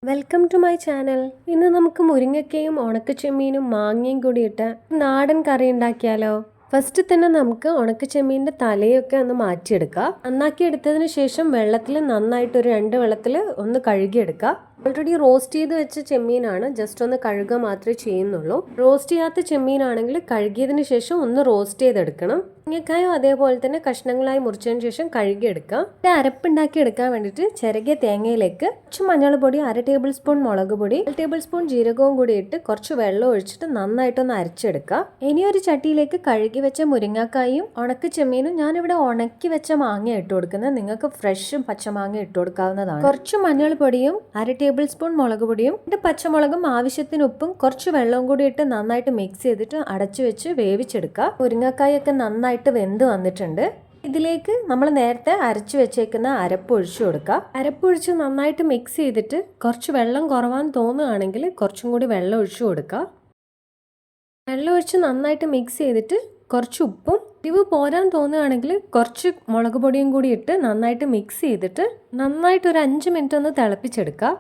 Welcome to my channel. ഇന്ന് നമുക്ക് മുരിങ്ങക്കയും ഉണക്കച്ചെമ്മീനും മാങ്ങയും കൂടി ഇട്ട് നാടൻ കറി ഉണ്ടാക്കിയാലോ? ഫസ്റ്റ് തന്നെ നമുക്ക് ഉണക്കച്ചെമ്മീൻ്റെ തലയൊക്കെ ഒന്ന് മാറ്റിയെടുക്കുക. നന്നാക്കി എടുത്തതിന് ശേഷം വെള്ളത്തിൽ നന്നായിട്ട് ഒരു 2 വെള്ളത്തിൽ ഒന്ന് കഴുകിയെടുക്കുക. ഓൾറെഡി റോസ്റ്റ് ചെയ്ത് വെച്ച ചെമ്മീനാണ്, ജസ്റ്റ് ഒന്ന് കഴുകുക മാത്രമേ ചെയ്യുന്നുള്ളൂ. റോസ്റ്റ് ചെയ്യാത്ത ചെമ്മീനാണെങ്കിൽ കഴുകിയതിന് ശേഷം ഒന്ന് റോസ്റ്റ് ചെയ്തെടുക്കണം. മുരിങ്ങക്കായും അതേപോലെ തന്നെ കഷ്ണങ്ങളായി മുറിച്ചതിന് ശേഷം കഴുകിയെടുക്കാം. അരപ്പുണ്ടാക്കി എടുക്കാൻ വേണ്ടിയിട്ട് ചിരകിയ തേങ്ങയിലേക്ക് കുറച്ച് മഞ്ഞൾപ്പൊടി, 1/2 ടേബിൾ സ്പൂൺ മുളക് പൊടി, 1 ടേബിൾ സ്പൂൺ ജീരകവും കൂടി ഇട്ട് കുറച്ച് വെള്ളം ഒഴിച്ചിട്ട് നന്നായിട്ടൊന്ന് അരച്ചെടുക്കുക. ഇനി ഒരു ചട്ടിയിലേക്ക് കഴുകി വെച്ച മുരിങ്ങക്കായും ഉണക്ക ചെമ്മീനും, ഞാനിവിടെ ഉണക്കി വെച്ച മാങ്ങ ഇട്ട് കൊടുക്കുന്നത്. നിങ്ങൾക്ക് ഫ്രഷ് പച്ചമാങ്ങ ഇട്ട് കൊടുക്കാവുന്നതാണ്. കുറച്ച് മഞ്ഞൾപ്പൊടിയും 1/2 ടേബിൾ സ്പൂൺ മുളക് പൊടിയും 2 പച്ചമുളകും ആവശ്യത്തിന് ഉപ്പും കുറച്ച് വെള്ളവും കൂടി ഇട്ട് നന്നായിട്ട് മിക്സ് ചെയ്തിട്ട് അടച്ചു വെച്ച് വേവിച്ചെടുക്കുക. മുരിങ്ങക്കായൊക്കെ നന്നായിട്ട് വെന്ത് വന്നിട്ടുണ്ട്. ഇതിലേക്ക് നമ്മൾ നേരത്തെ അരച്ചു വെച്ചേക്കുന്ന അരപ്പ് ഒഴിച്ചു കൊടുക്കുക. അരപ്പൊഴിച്ച് നന്നായിട്ട് മിക്സ് ചെയ്തിട്ട് കുറച്ച് വെള്ളം കുറവാന്ന് തോന്നുകയാണെങ്കിൽ കുറച്ചും കൂടി വെള്ളം ഒഴിച്ചു കൊടുക്കുക. വെള്ളം ഒഴിച്ച് നന്നായിട്ട് മിക്സ് ചെയ്തിട്ട് കുറച്ച് ഉപ്പും എരിവ് പോരാൻ തോന്നുകയാണെങ്കിൽ കുറച്ച് മുളക് പൊടിയും കൂടി ഇട്ട് നന്നായിട്ട് മിക്സ് ചെയ്തിട്ട് നന്നായിട്ട് ഒരു 5 മിനിറ്റ് ഒന്ന് തിളപ്പിച്ചെടുക്കുക.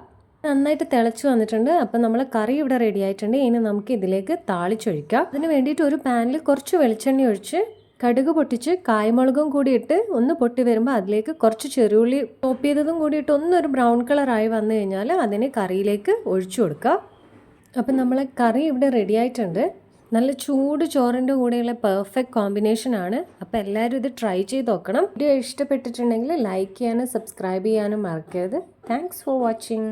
നന്നായിട്ട് തിളച്ച് വന്നിട്ടുണ്ട്. അപ്പം നമ്മൾ കറി ഇവിടെ റെഡി ആയിട്ടുണ്ട്. ഇനി നമുക്ക് ഇതിലേക്ക് താളിച്ചൊഴിക്കാം. അതിന് വേണ്ടിയിട്ട് ഒരു പാനിൽ കുറച്ച് വെളിച്ചെണ്ണ ഒഴിച്ച് കടുക് പൊട്ടിച്ച് കായ്മുളകും കൂടി ഇട്ട് ഒന്ന് പൊട്ടി വരുമ്പോൾ അതിലേക്ക് കുറച്ച് ചെറുള്ളി ചോപ്പ് ചെയ്തതും കൂടി ഇട്ട് ഒന്നൊരു ബ്രൗൺ കളറായി വന്നു കഴിഞ്ഞാൽ അതിന് കറിയിലേക്ക് ഒഴിച്ചു കൊടുക്കുക. അപ്പം നമ്മളെ കറി ഇവിടെ റെഡി ആയിട്ടുണ്ട്. നല്ല ചൂട് ചോറിൻ്റെ കൂടെയുള്ള പെർഫെക്റ്റ് കോമ്പിനേഷൻ ആണ്. അപ്പോൾ എല്ലാവരും ഇത് ട്രൈ ചെയ്ത് നോക്കണം. വീഡിയോ ഇഷ്ടപ്പെട്ടിട്ടുണ്ടെങ്കിൽ ലൈക്ക് ചെയ്യാനും സബ്സ്ക്രൈബ് ചെയ്യാനും മറക്കരുത്. Thanks for watching.